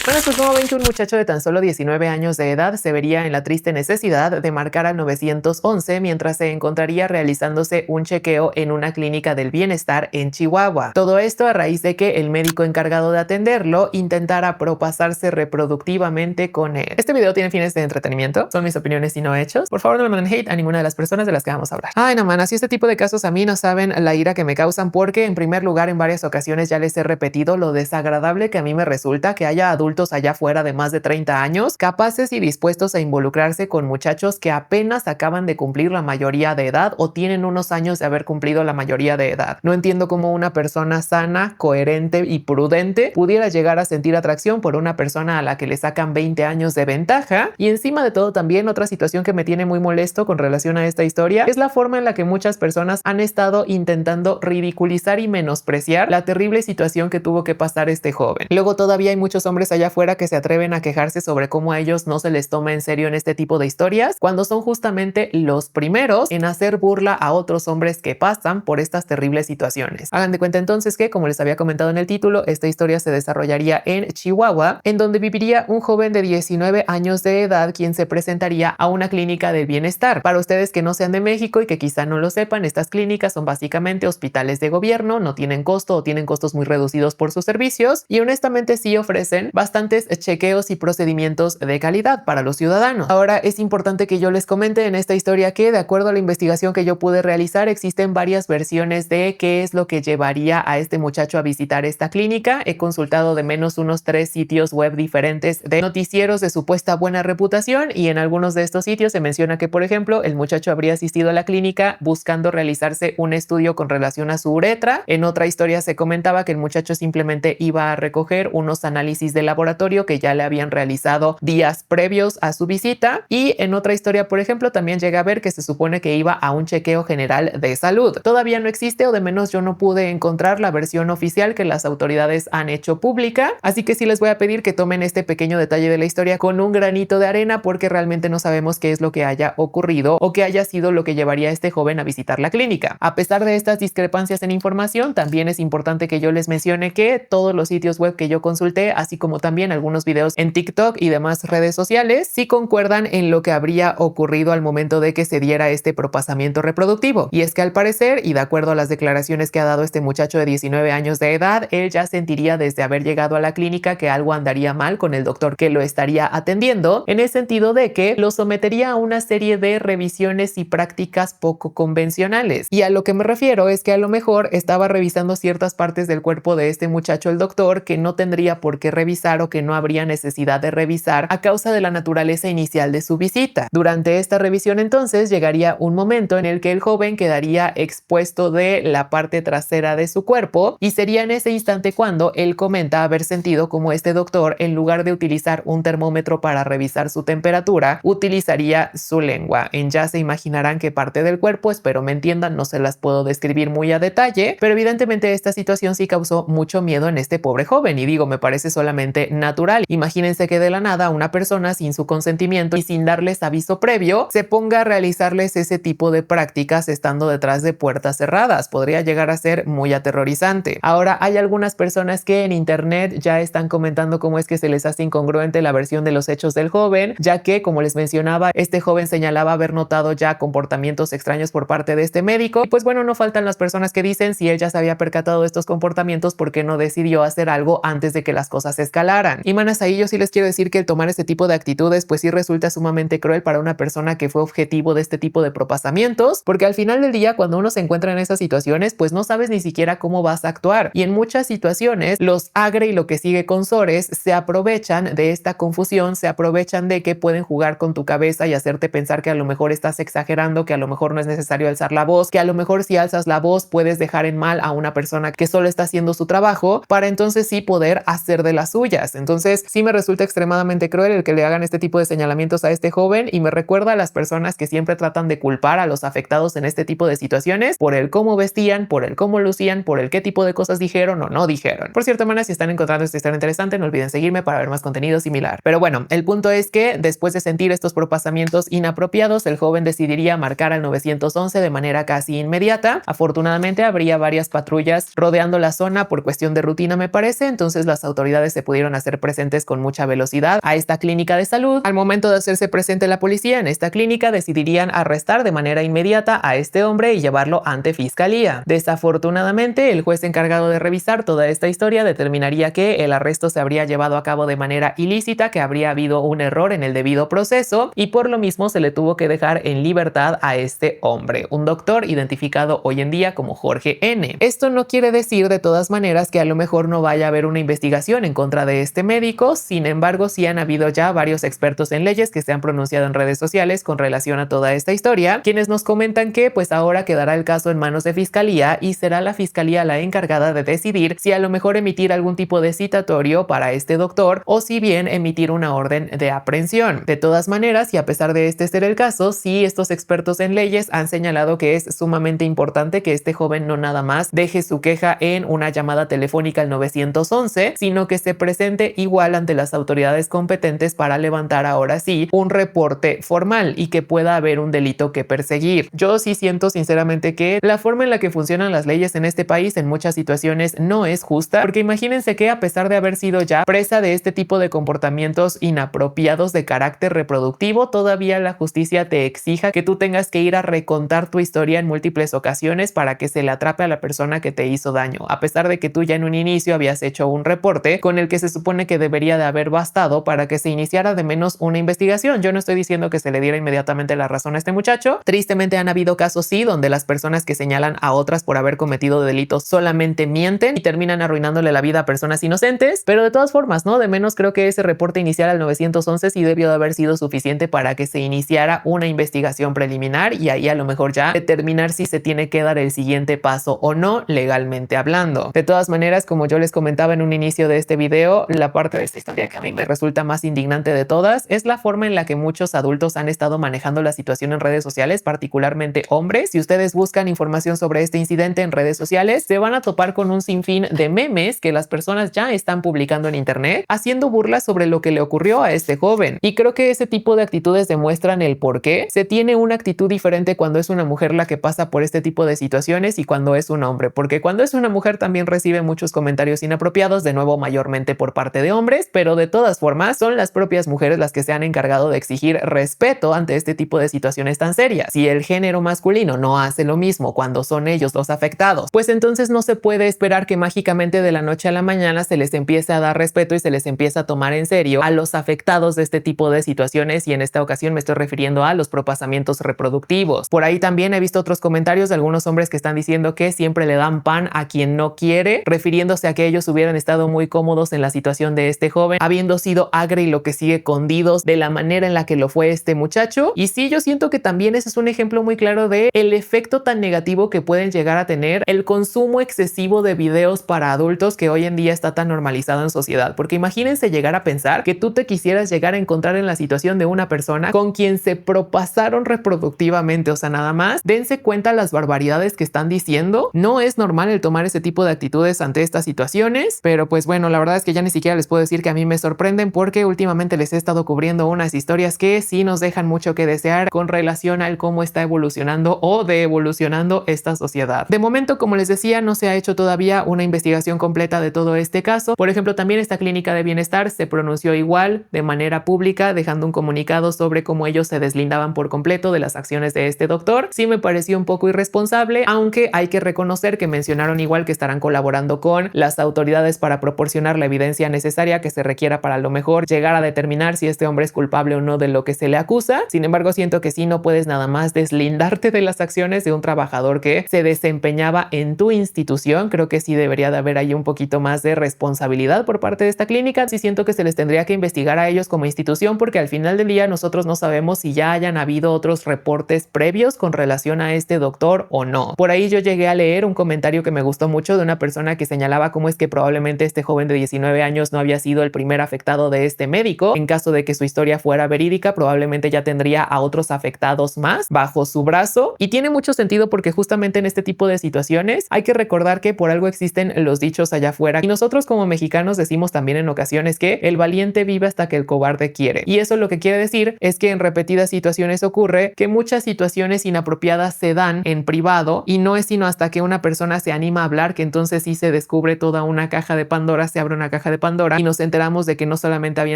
Bueno, pues como ven que un muchacho de tan solo 19 años de edad se vería en la triste necesidad de marcar al 911 mientras se encontraría realizándose un chequeo en una clínica del bienestar en Chihuahua. Todo esto a raíz de que el médico encargado de atenderlo intentara propasarse reproductivamente con él. Este video tiene fines de entretenimiento, son mis opiniones y no hechos. Por favor, no me manden hate a ninguna de las personas de las que vamos a hablar. Ay, no, man, así este tipo de casos a mí no saben la ira que me causan porque, en primer lugar, en varias ocasiones ya les he repetido lo desagradable que a mí me resulta que haya adultos allá afuera de más de 30 años capaces y dispuestos a involucrarse con muchachos que apenas acaban de cumplir la mayoría de edad o tienen unos años de haber cumplido la mayoría de edad. No entiendo cómo una persona sana, coherente y prudente pudiera llegar a sentir atracción por una persona a la que le sacan 20 años de ventaja. Y encima de todo, también otra situación que me tiene muy molesto con relación a esta historia es la forma en la que muchas personas han estado intentando ridiculizar y menospreciar la terrible situación que tuvo que pasar este joven. Luego todavía hay muchos hombres allá afuera que se atreven a quejarse sobre cómo a ellos no se les toma en serio en este tipo de historias, cuando son justamente los primeros en hacer burla a otros hombres que pasan por estas terribles situaciones. Hagan de cuenta entonces que, como les había comentado en el título, esta historia se desarrollaría en Chihuahua, en donde viviría un joven de 19 años de edad quien se presentaría a una clínica de bienestar. Para ustedes que no sean de México y que quizá no lo sepan, estas clínicas son básicamente hospitales de gobierno, no tienen costo o tienen costos muy reducidos por sus servicios y honestamente sí ofrecen bastantes chequeos y procedimientos de calidad para los ciudadanos. Ahora es importante que yo les comente en esta historia que, de acuerdo a la investigación que yo pude realizar, existen varias versiones de qué es lo que llevaría a este muchacho a visitar esta clínica. He consultado de menos unos 3 sitios web diferentes de noticieros de supuesta buena reputación y en algunos de estos sitios se menciona que, por ejemplo, el muchacho habría asistido a la clínica buscando realizarse un estudio con relación a su uretra. En otra historia se comentaba que el muchacho simplemente iba a recoger unos análisis de laboratorio que ya le habían realizado días previos a su visita, y en otra historia, por ejemplo, también llega a ver que se supone que iba a un chequeo general de salud. Todavía no existe, o de menos yo no pude encontrar la versión oficial que las autoridades han hecho pública, así que sí les voy a pedir que tomen este pequeño detalle de la historia con un granito de arena porque realmente no sabemos qué es lo que haya ocurrido o qué haya sido lo que llevaría a este joven a visitar la clínica. A pesar de estas discrepancias en información, también es importante que yo les mencione que todos los sitios web que yo consulté, así como también algunos videos en TikTok y demás redes sociales, sí concuerdan en lo que habría ocurrido al momento de que se diera este propasamiento reproductivo. Y es que al parecer, y de acuerdo a las declaraciones que ha dado este muchacho de 19 años de edad, él ya sentiría desde haber llegado a la clínica que algo andaría mal con el doctor que lo estaría atendiendo, en el sentido de que lo sometería a una serie de revisiones y prácticas poco convencionales. Y a lo que me refiero es que a lo mejor estaba revisando ciertas partes del cuerpo de este muchacho el doctor que no tendría por qué revisar o que no habría necesidad de revisar a causa de la naturaleza inicial de su visita. Durante esta revisión entonces llegaría un momento en el que el joven quedaría expuesto de la parte trasera de su cuerpo y sería en ese instante cuando él comenta haber sentido como este doctor, en lugar de utilizar un termómetro para revisar su temperatura, utilizaría su lengua. Ya se imaginarán qué parte del cuerpo, espero me entiendan, no se las puedo describir muy a detalle, pero evidentemente esta situación sí causó mucho miedo en este pobre joven y digo, me parece solamente natural. Imagínense que de la nada una persona sin su consentimiento y sin darles aviso previo se ponga a realizarles ese tipo de prácticas estando detrás de puertas cerradas. Podría llegar a ser muy aterrorizante. Ahora hay algunas personas que en internet ya están comentando cómo es que se les hace incongruente la versión de los hechos del joven, ya que, como les mencionaba, este joven señalaba haber notado ya comportamientos extraños por parte de este médico. Y pues bueno, no faltan las personas que dicen si él ya se había percatado de estos comportamientos, ¿por qué no decidió hacer algo antes de que las cosas escalaran? Y manas, ahí yo sí les quiero decir que el tomar este tipo de actitudes pues sí resulta sumamente cruel para una persona que fue objetivo de este tipo de propasamientos, porque al final del día cuando uno se encuentra en esas situaciones pues no sabes ni siquiera cómo vas a actuar, y en muchas situaciones los agre y lo que sigue consores se aprovechan de esta confusión, se aprovechan de que pueden jugar con tu cabeza y hacerte pensar que a lo mejor estás exagerando, que a lo mejor no es necesario alzar la voz, que a lo mejor si alzas la voz puedes dejar en mal a una persona que solo está haciendo su trabajo, para entonces sí poder hacer de las suyas. Entonces sí me resulta extremadamente cruel el que le hagan este tipo de señalamientos a este joven, y me recuerda a las personas que siempre tratan de culpar a los afectados en este tipo de situaciones por el cómo vestían, por el cómo lucían, por el qué tipo de cosas dijeron o no dijeron. Por cierto, manas, si están encontrando esta historia interesante, no olviden seguirme para ver más contenido similar. Pero bueno, el punto es que después de sentir estos propasamientos inapropiados, el joven decidiría marcar al 911 de manera casi inmediata. Afortunadamente habría varias patrullas rodeando la zona por cuestión de rutina, me parece, entonces las autoridades se pudieron iban a ser presentes con mucha velocidad a esta clínica de salud. Al momento de hacerse presente la policía en esta clínica, decidirían arrestar de manera inmediata a este hombre y llevarlo ante fiscalía. Desafortunadamente, el juez encargado de revisar toda esta historia determinaría que el arresto se habría llevado a cabo de manera ilícita, que habría habido un error en el debido proceso y por lo mismo se le tuvo que dejar en libertad a este hombre, un doctor identificado hoy en día como Jorge N. Esto no quiere decir de todas maneras que a lo mejor no vaya a haber una investigación en contra de este médico. Sin embargo, sí han habido ya varios expertos en leyes que se han pronunciado en redes sociales con relación a toda esta historia, quienes nos comentan que pues ahora quedará el caso en manos de fiscalía y será la fiscalía la encargada de decidir si a lo mejor emitir algún tipo de citatorio para este doctor o si bien emitir una orden de aprehensión. De todas maneras, y a pesar de este ser el caso, sí estos expertos en leyes han señalado que es sumamente importante que este joven no nada más deje su queja en una llamada telefónica al 911, sino que se presente igual ante las autoridades competentes para levantar ahora sí un reporte formal y que pueda haber un delito que perseguir. Yo sí siento sinceramente que la forma en la que funcionan las leyes en este país en muchas situaciones no es justa, porque imagínense que a pesar de haber sido ya presa de este tipo de comportamientos inapropiados de carácter reproductivo, todavía la justicia te exija que tú tengas que ir a recontar tu historia en múltiples ocasiones para que se le atrape a la persona que te hizo daño, a pesar de que tú ya en un inicio habías hecho un reporte con el que se supone que debería de haber bastado para que se iniciara de menos una investigación. Yo no estoy diciendo que se le diera inmediatamente la razón a este muchacho. Tristemente han habido casos sí donde las personas que señalan a otras por haber cometido delitos solamente mienten y terminan arruinándole la vida a personas inocentes, pero de todas formas, ¿no? De menos creo que ese reporte inicial al 911 sí debió de haber sido suficiente para que se iniciara una investigación preliminar y ahí a lo mejor ya determinar si se tiene que dar el siguiente paso o no legalmente hablando. De todas maneras, como yo les comentaba en un inicio de este video, la parte de esta historia que a mí me resulta más indignante de todas es la forma en la que muchos adultos han estado manejando la situación en redes sociales, particularmente hombres. Si ustedes buscan información sobre este incidente en redes sociales, se van a topar con un sinfín de memes que las personas ya están publicando en internet, haciendo burlas sobre lo que le ocurrió a este joven. Y creo que ese tipo de actitudes demuestran el por qué se tiene una actitud diferente cuando es una mujer la que pasa por este tipo de situaciones y cuando es un hombre, porque cuando es una mujer también recibe muchos comentarios inapropiados, de nuevo mayormente por parte de hombres, pero de todas formas son las propias mujeres las que se han encargado de exigir respeto ante este tipo de situaciones tan serias. Si el género masculino no hace lo mismo cuando son ellos los afectados, pues entonces no se puede esperar que mágicamente de la noche a la mañana se les empiece a dar respeto y se les empiece a tomar en serio a los afectados de este tipo de situaciones, y en esta ocasión me estoy refiriendo a los propasamientos reproductivos. Por ahí también he visto otros comentarios de algunos hombres que están diciendo que siempre le dan pan a quien no quiere, refiriéndose a que ellos hubieran estado muy cómodos en la situación de este joven, habiendo sido agri lo que sigue condidos de la manera en la que lo fue este muchacho. Y sí, yo siento que también ese es un ejemplo muy claro de el efecto tan negativo que pueden llegar a tener el consumo excesivo de videos para adultos que hoy en día está tan normalizado en sociedad. Porque imagínense llegar a pensar que tú te quisieras llegar a encontrar en la situación de una persona con quien se propasaron reproductivamente. O sea, nada más dense cuenta las barbaridades que están diciendo. No es normal el tomar ese tipo de actitudes ante estas situaciones, pero pues bueno, la verdad es que ya ni siquiera les puedo decir que a mí me sorprenden, porque últimamente les he estado cubriendo unas historias que sí nos dejan mucho que desear con relación al cómo está evolucionando o devolucionando esta sociedad. De momento, como les decía, no se ha hecho todavía una investigación completa de todo este caso. Por ejemplo, también esta clínica de bienestar se pronunció igual de manera pública, dejando un comunicado sobre cómo ellos se deslindaban por completo de las acciones de este doctor. Sí me pareció un poco irresponsable, aunque hay que reconocer que mencionaron igual que estarán colaborando con las autoridades para proporcionar la evidencia necesaria que se requiera para a lo mejor llegar a determinar si este hombre es culpable o no de lo que se le acusa. Sin embargo, siento que sí, no puedes nada más deslindarte de las acciones de un trabajador que se desempeñaba en tu institución. Creo que sí debería de haber ahí un poquito más de responsabilidad por parte de esta clínica. Sí siento que se les tendría que investigar a ellos como institución, porque al final del día nosotros no sabemos si ya hayan habido otros reportes previos con relación a este doctor o no. Por ahí yo llegué a leer un comentario que me gustó mucho de una persona que señalaba cómo es que probablemente este joven de 19 años no había sido el primer afectado de este médico. En caso de que su historia fuera verídica, probablemente ya tendría a otros afectados más bajo su brazo, y tiene mucho sentido porque justamente en este tipo de situaciones hay que recordar que por algo existen los dichos allá afuera, y nosotros como mexicanos decimos también en ocasiones que el valiente vive hasta que el cobarde quiere, y eso lo que quiere decir es que en repetidas situaciones ocurre que muchas situaciones inapropiadas se dan en privado, y no es sino hasta que una persona se anima a hablar que entonces sí se descubre toda una caja de Pandora, se abre una caja de Pandora y nos enteramos de que no solamente había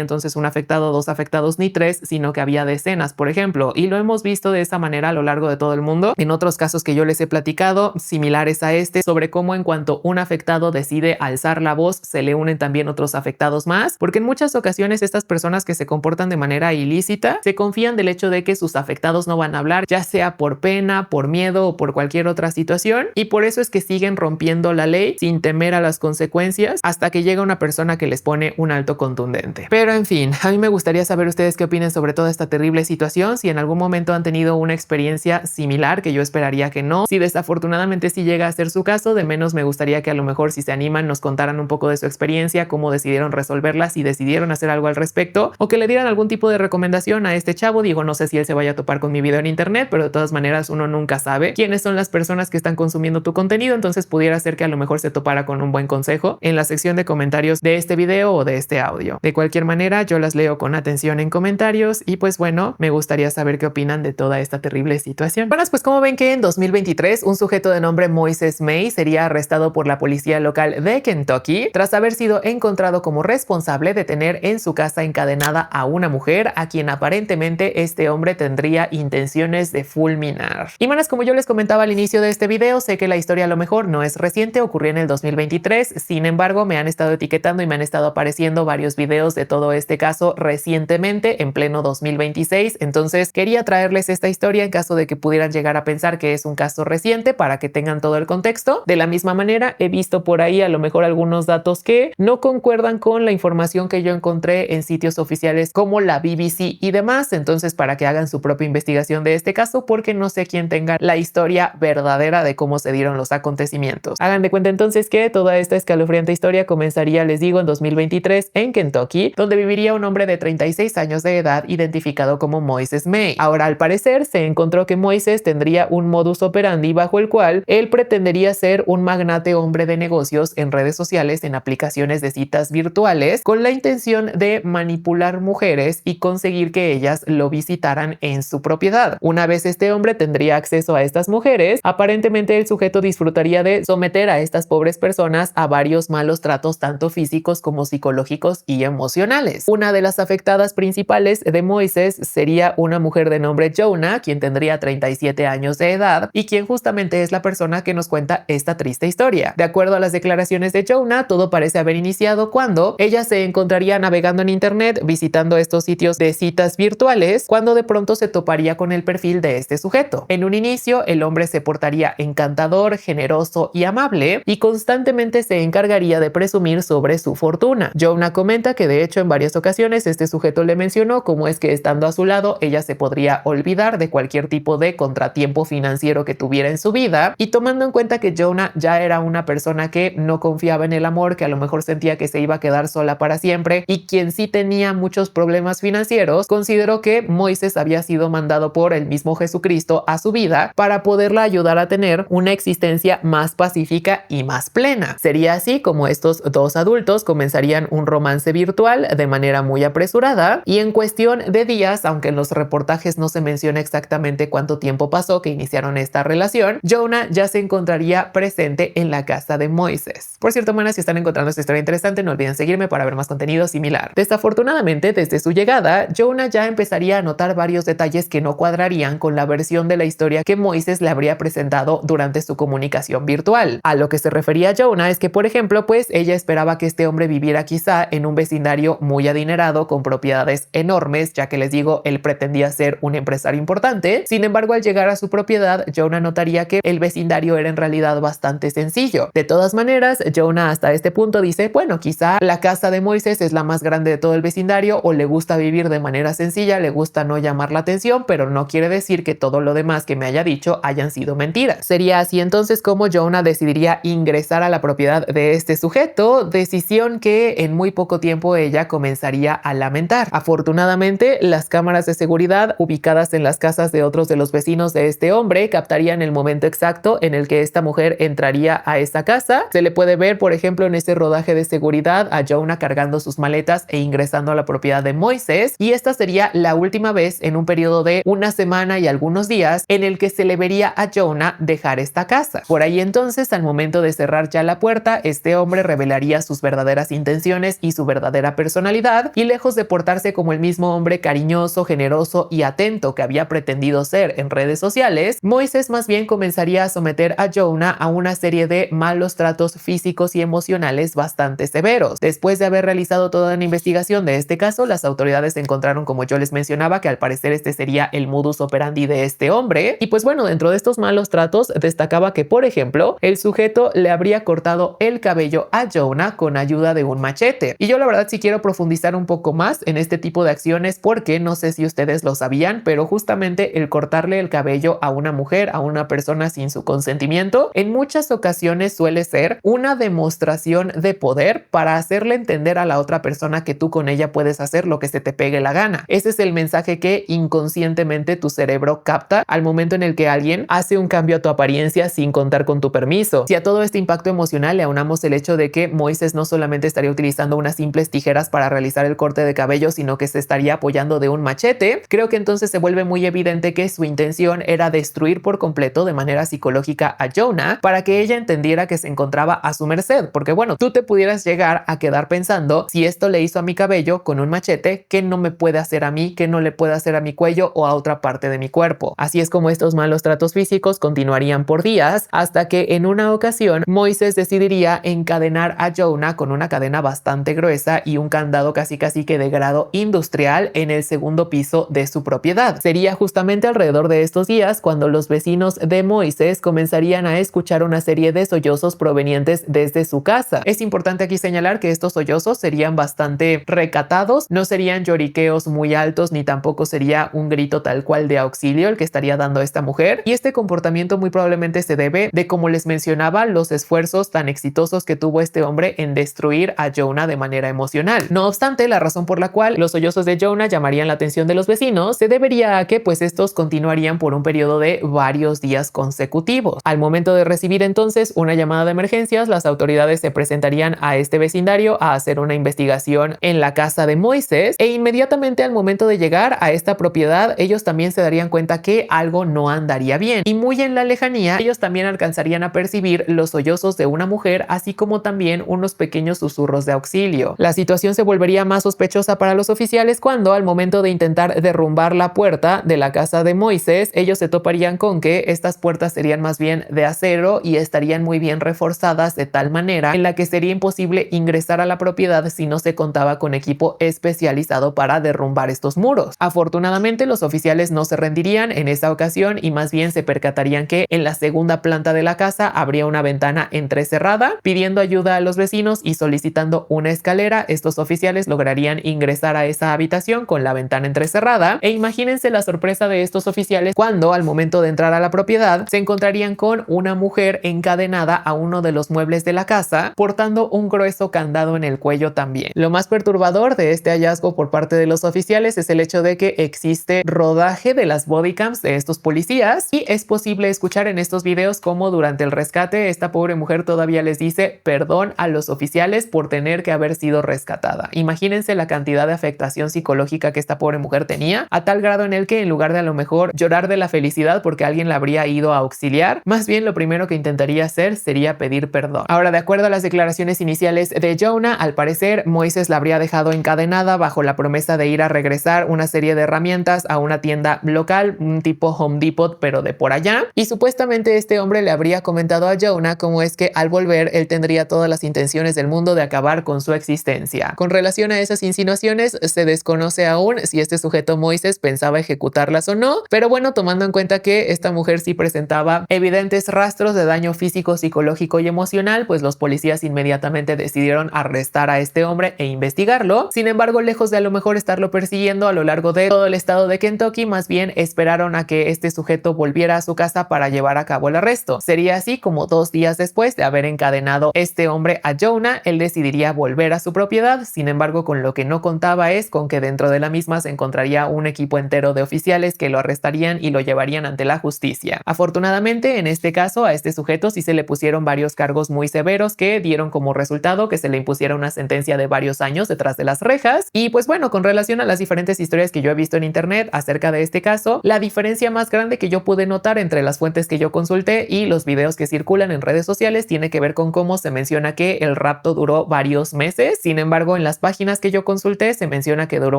entonces un afectado, 2 afectados ni 3, sino que había decenas, por ejemplo, y lo hemos visto de esa manera a lo largo de todo el mundo en otros casos que yo les he platicado similares a este, sobre cómo en cuanto un afectado decide alzar la voz se le unen también otros afectados más, porque en muchas ocasiones estas personas que se comportan de manera ilícita se confían del hecho de que sus afectados no van a hablar, ya sea por pena, por miedo o por cualquier otra situación, y por eso es que siguen rompiendo la ley sin temer a las consecuencias hasta que llega una persona que les pone un alto contundente. Pero en fin, a mí me gustaría saber ustedes qué opinan sobre toda esta terrible situación, si en algún momento han tenido una experiencia similar, que yo esperaría que no. Si desafortunadamente sí llega a ser su caso, de menos me gustaría que a lo mejor, si se animan, nos contaran un poco de su experiencia, cómo decidieron resolverla, si decidieron hacer algo al respecto, o que le dieran algún tipo de recomendación a este chavo. Digo, no sé si él se vaya a topar con mi video en internet, pero de todas maneras uno nunca sabe quiénes son las personas que están consumiendo tu contenido, entonces pudiera ser que a lo mejor se topara con un buen consejo en la sección de comentarios de este video o de este audio. De cualquier manera, yo las leo con atención en comentarios y pues bueno, me gustaría saber qué opinan de toda esta terrible situación. Bueno, pues como ven que en 2023 un sujeto de nombre Moises May sería arrestado por la policía local de Kentucky tras haber sido encontrado como responsable de tener en su casa encadenada a una mujer a quien aparentemente este hombre tendría intenciones de fulminar. Y manas, como yo les comentaba al inicio de este video, sé que la historia a lo mejor no es reciente, ocurrió en el 2023, sin embargo me han estado etiquetando y me han estado apareciendo varios videos de todo este caso recientemente en pleno 2026, entonces quería traerles esta historia en caso de que pudieran llegar a pensar que es un caso reciente para que tengan todo el contexto. De la misma manera, he visto por ahí a lo mejor algunos datos que no concuerdan con la información que yo encontré en sitios oficiales como la BBC y demás, entonces para que hagan su propia investigación de este caso, porque no sé quién tenga la historia verdadera de cómo se dieron los acontecimientos. Hagan de cuenta entonces que toda esta escalofriante historia comenzaría, les digo, en 2023 en Kentucky, donde viviría un hombre de 36 años de edad identificado como Moises May. Ahora, al parecer, se encontró que Moises tendría un modus operandi bajo el cual él pretendería ser un magnate hombre de negocios en redes sociales, en aplicaciones de citas virtuales, con la intención de manipular mujeres y conseguir que ellas lo visitaran en su propiedad. Una vez este hombre tendría acceso a estas mujeres, aparentemente el sujeto disfrutaría de someter a estas pobres personas a varios malos tratos, tanto físicos como psicológicos y emocionales. Una de las afectadas principales de Moises sería una mujer de nombre Jonah, quien tendría 37 años de edad y quien justamente es la persona que nos cuenta esta triste historia. De acuerdo a las declaraciones de Jonah, todo parece haber iniciado cuando ella se encontraría navegando en internet, visitando estos sitios de citas virtuales, cuando de pronto se toparía con el perfil de este sujeto. En un inicio, el hombre se portaría encantador, generoso y amable y constantemente se encargaría de presumir sobre su fortuna. Jonah comenta que de hecho en varias ocasiones este sujeto le mencionó cómo es que estando a su lado ella se podría olvidar de cualquier tipo de contratiempo financiero que tuviera en su vida, y tomando en cuenta que Jonah ya era una persona que no confiaba en el amor, que a lo mejor sentía que se iba a quedar sola para siempre y quien sí tenía muchos problemas financieros, consideró que Moises había sido mandado por el mismo Jesucristo a su vida para poderla ayudar a tener una existencia más pacífica y más plena. Sería así como estos dos adultos comenzarían un romance virtual de manera muy apresurada y en cuestión de días, aunque en los reportajes no se menciona exactamente cuánto tiempo pasó que iniciaron esta relación, Jonah ya se encontraría presente en la casa de Moises. Por cierto, manas, si están encontrando esta historia interesante, no olviden seguirme para ver más contenido similar. Desafortunadamente, desde su llegada, Jonah ya empezaría a notar varios detalles que no cuadrarían con la versión de la historia que Moises le habría presentado durante su comunicación virtual. A lo que se refería Jonah es que, por ejemplo, pues ella esperaba que este hombre viviera quizá en un vecindario muy adinerado con propiedades enormes, ya que les digo, él pretendía ser un empresario importante. Sin embargo, al llegar a su propiedad, Jonah notaría que el vecindario era en realidad bastante sencillo. De todas maneras, Jonah hasta este punto dice, bueno, quizá la casa de Moises es la más grande de todo el vecindario, o le gusta vivir de manera sencilla, le gusta no llamar la atención, pero no quiere decir que todo lo demás que me haya dicho hayan sido mentiras. Sería así entonces como Jonah decidiría ingresar a la propiedad de este sujeto, decisión que en muy poco tiempo ella comenzaría a lamentar. Afortunadamente, las cámaras de seguridad ubicadas en las casas de otros de los vecinos de este hombre captarían el momento exacto en el que esta mujer entraría a esta casa. Se le puede ver, por ejemplo, en ese rodaje de seguridad a Jonah cargando sus maletas e ingresando a la propiedad de Moises, y esta sería la última vez en un periodo de una semana y algunos días en el que se le vería a Jonah dejar esta casa. Por ahí entonces, al momento de cerrar ya la puerta, este hombre revelaría sus verdaderas verdaderas intenciones y su verdadera personalidad, y lejos de portarse como el mismo hombre cariñoso, generoso y atento que había pretendido ser en redes sociales, Moises más bien comenzaría a someter a Jonah a una serie de malos tratos físicos y emocionales bastante severos. Después de haber realizado toda una investigación de este caso, las autoridades encontraron, como yo les mencionaba, que al parecer este sería el modus operandi de este hombre. Y pues bueno, dentro de estos malos tratos destacaba que, por ejemplo, el sujeto le habría cortado el cabello a Jonah con ayuda de un machete. Y yo la verdad sí quiero profundizar un poco más en este tipo de acciones porque no sé si ustedes lo sabían, pero justamente el cortarle el cabello a una mujer, a una persona sin su consentimiento, en muchas ocasiones suele ser una demostración de poder para hacerle entender a la otra persona que tú con ella puedes hacer lo que se te pegue la gana. Ese es el mensaje que inconscientemente tu cerebro capta al momento en el que alguien hace un cambio a tu apariencia sin contar con tu permiso. Si a todo este impacto emocional le aunamos el hecho de que Moises no solamente estaría utilizando unas simples tijeras para realizar el corte de cabello, sino que se estaría apoyando de un machete, creo que entonces se vuelve muy evidente que su intención era destruir por completo de manera psicológica a Jonah para que ella entendiera que se encontraba a su merced. Porque bueno, tú te pudieras llegar a quedar pensando, si esto le hizo a mi cabello con un machete, ¿qué no me puede hacer a mí? ¿Qué no le puede hacer a mi cuello o a otra parte de mi cuerpo? Así es como estos malos tratos físicos continuarían por días hasta que en una ocasión Moises decidiría encadenar a Jonah con una cadena bastante gruesa y un candado casi que de grado industrial en el segundo piso de su propiedad. Sería justamente alrededor de estos días cuando los vecinos de Moises comenzarían a escuchar una serie de sollozos provenientes desde su casa. Es importante aquí señalar que estos sollozos serían bastante recatados, no serían lloriqueos muy altos ni tampoco sería un grito tal cual de auxilio el que estaría dando esta mujer, y este comportamiento muy probablemente se debe de, como les mencionaba, los esfuerzos tan exitosos que tuvo este hombre en destruir a Jonah de manera emocional. No obstante, la razón por la cual los sollozos de Jonah llamarían la atención de los vecinos se debería a que pues estos continuarían por un periodo de varios días consecutivos. Al momento de recibir entonces una llamada de emergencias, las autoridades se presentarían a este vecindario a hacer una investigación en la casa de Moises, e inmediatamente al momento de llegar a esta propiedad ellos también se darían cuenta que algo no andaría bien, y muy en la lejanía ellos también alcanzarían a percibir los sollozos de una mujer, así como también unos pequeños susurros de auxilio. La situación se volvería más sospechosa para los oficiales cuando al momento de intentar derrumbar la puerta de la casa de Moises, ellos se toparían con que estas puertas serían más bien de acero y estarían muy bien reforzadas de tal manera en la que sería imposible ingresar a la propiedad si no se contaba con equipo especializado para derrumbar estos muros. Afortunadamente, los oficiales no se rendirían en esa ocasión y más bien se percatarían que en la segunda planta de la casa habría una ventana entrecerrada. Pidiendo ayuda a los vecinos y solicitando una escalera, estos oficiales lograrían ingresar a esa habitación con la ventana entrecerrada, e imagínense la sorpresa de estos oficiales cuando al momento de entrar a la propiedad se encontrarían con una mujer encadenada a uno de los muebles de la casa, portando un grueso candado en el cuello también. Lo más perturbador de este hallazgo por parte de los oficiales es el hecho de que existe rodaje de las bodycams de estos policías y es posible escuchar en estos videos cómo durante el rescate esta pobre mujer todavía les dice perdón a los oficiales por tener que haber sido rescatada. Imagínense la cantidad de afectación psicológica que esta pobre mujer tenía, a tal grado en el que en lugar de a lo mejor llorar de la felicidad porque alguien la habría ido a auxiliar, más bien lo primero que intentaría hacer sería pedir perdón. Ahora, de acuerdo a las declaraciones iniciales de Jonah, al parecer Moises la habría dejado encadenada bajo la promesa de ir a regresar una serie de herramientas a una tienda local, un tipo Home Depot pero de por allá, y supuestamente este hombre le habría comentado a Jonah cómo es que al volver él tendría todas las intenciones del mundo de acabar con su existencia. Con relación a esas insinuaciones se desconoce aún si este sujeto Moises pensaba ejecutarlas o no, pero bueno, tomando en cuenta que esta mujer sí presentaba evidentes rastros de daño físico, psicológico y emocional, pues los policías inmediatamente decidieron arrestar a este hombre e investigarlo. Sin embargo, lejos de a lo mejor estarlo persiguiendo a lo largo de todo el estado de Kentucky, más bien esperaron a que este sujeto volviera a su casa para llevar a cabo el arresto. Sería así como 2 días después de haber encadenado este hombre a Jonah, él decidiría volver a su propiedad. Sin embargo, con lo que no contaba es con que dentro de la misma se encontraría un equipo entero de oficiales que lo arrestarían y lo llevarían ante la justicia. Afortunadamente, en este caso, a este sujeto sí se le pusieron varios cargos muy severos que dieron como resultado que se le impusiera una sentencia de varios años detrás de las rejas. Y pues bueno, con relación a las diferentes historias que yo he visto en internet acerca de este caso, la diferencia más grande que yo pude notar entre las fuentes que yo consulté y los videos que circulan en redes sociales tiene que ver con cómo se menciona que el rapto duró varios meses. Sin embargo, en las páginas que yo consulté se menciona que duró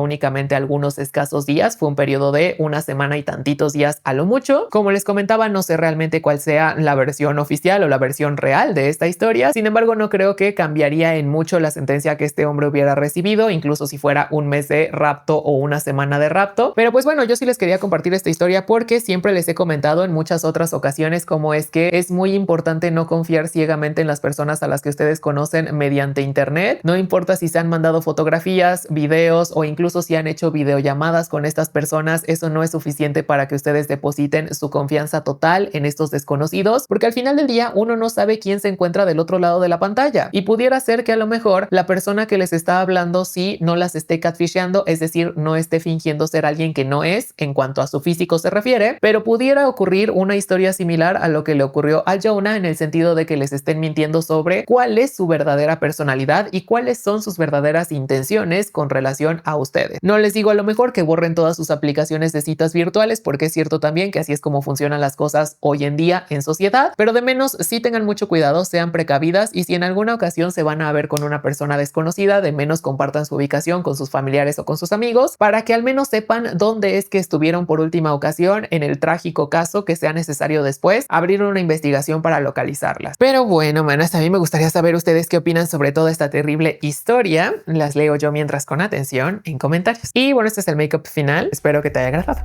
únicamente algunos escasos días. Fue un periodo de una semana y tantitos días a lo mucho. Como les comentaba, no sé realmente cuál sea la versión oficial o la versión real de esta historia. Sin embargo, no creo que cambiaría en mucho la sentencia que este hombre hubiera recibido, incluso si fuera un mes de rapto o una semana de rapto. Pero pues bueno, yo sí les quería compartir esta historia porque siempre les he comentado en muchas otras ocasiones cómo es que es muy importante no confiar ciegamente en las personas a las que ustedes conocen mediante internet. No importa si se han mandado fotografías, videos o incluso si han hecho videollamadas con estas personas, eso no es suficiente para que ustedes depositen su confianza total en estos desconocidos, porque al final del día uno no sabe quién se encuentra del otro lado de la pantalla y pudiera ser que a lo mejor la persona que les está hablando sí no las esté catfishando, es decir, no esté fingiendo ser alguien que no es en cuanto a su físico se refiere, pero pudiera ocurrir una historia similar a lo que le ocurrió a Jonah en el sentido de que les estén mintiendo sobre cuál es su verdadera personalidad y cuáles son sus verdaderas intenciones con relación a ustedes. No les digo a lo mejor que borren todas sus aplicaciones de citas virtuales, porque es cierto también que así es como funcionan las cosas hoy en día en sociedad, pero de menos sí tengan mucho cuidado, sean precavidas y si en alguna ocasión se van a ver con una persona desconocida, de menos compartan su ubicación con sus familiares o con sus amigos para que al menos sepan dónde es que estuvieron por última ocasión en el trágico caso que sea necesario después abrir una investigación para localizarlas. Pero bueno, manas, a mí me gustaría saber ustedes qué opinan sobre toda esta terrible historia. Las leo yo mientras con atención en comentarios. Y bueno, este es el make-up final. Espero que te haya agradado.